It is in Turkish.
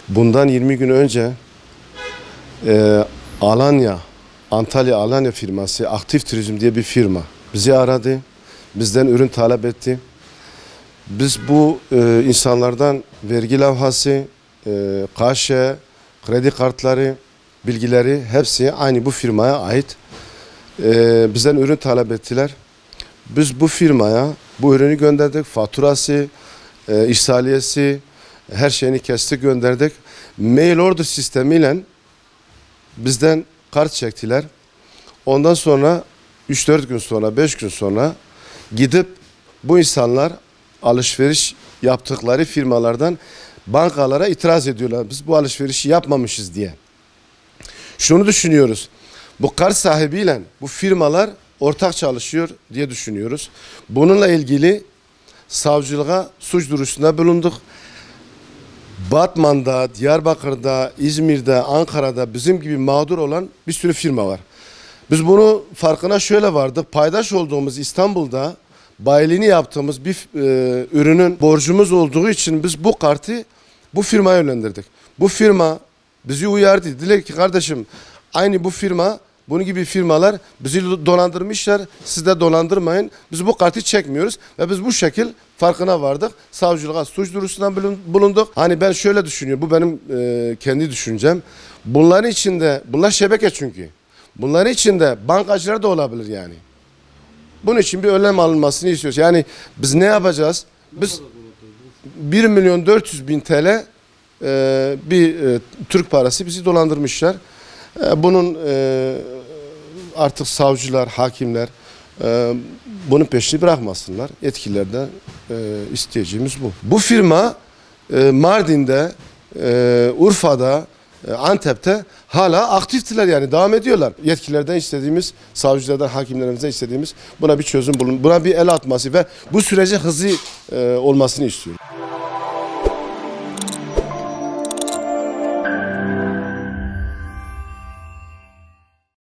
Bundan 20 gün önce Antalya Alanya firması Aktif Turizm diye bir firma bizi aradı. Bizden ürün talep etti. Biz bu insanlardan vergi levhası, kaşe, kredi kartları, bilgileri hepsi aynı bu firmaya ait. Bizden ürün talep ettiler. Biz bu firmaya bu ürünü gönderdik. Faturası, ihsaliyesi, her şeyini kestik, gönderdik. Mail order sistemiyle bizden kart çektiler. Ondan sonra 3-4 gün sonra, 5 gün sonra gidip bu insanlar alışveriş yaptıkları firmalardan bankalara itiraz ediyorlar. Biz bu alışverişi yapmamışız diye. Şunu düşünüyoruz. Bu kart sahibiyle bu firmalar ortak çalışıyor diye düşünüyoruz. Bununla ilgili savcılığa suç duyurusunda bulunduk. Batman'da, Diyarbakır'da, İzmir'de, Ankara'da bizim gibi mağdur olan bir sürü firma var. Biz bunu farkına şöyle vardık. Paydaş olduğumuz İstanbul'da bayiliğini yaptığımız bir ürünün borcumuz olduğu için biz bu kartı bu firmaya yönlendirdik. Bu firma bizi uyardı. Dediler ki kardeşim aynı bu firma, bunun gibi firmalar bizi dolandırmışlar. Siz de dolandırmayın. Biz bu kartı çekmiyoruz ve biz bu şekil farkına vardık. Savcılığa suç duyurusunda bulunduk. Hani ben şöyle düşünüyorum. Bu benim kendi düşüncem. Bunların içinde, bunlar şebeke çünkü. Bunların içinde bankacılar da olabilir yani. Bunun için bir önlem alınmasını istiyoruz. Yani biz ne yapacağız? Biz 1.400.000 TL bir Türk parası bizi dolandırmışlar. Bunun artık savcılar, hakimler bunun peşini bırakmasınlar. Yetkililerden isteyeceğimiz bu. Bu firma Mardin'de, Urfa'da, Antep'te hala aktiftiler yani devam ediyorlar. Yetkililerden istediğimiz, savcılardan, hakimlerimizden istediğimiz buna bir çözüm bulun, buna bir el atması ve bu sürece hızlı olmasını istiyorum.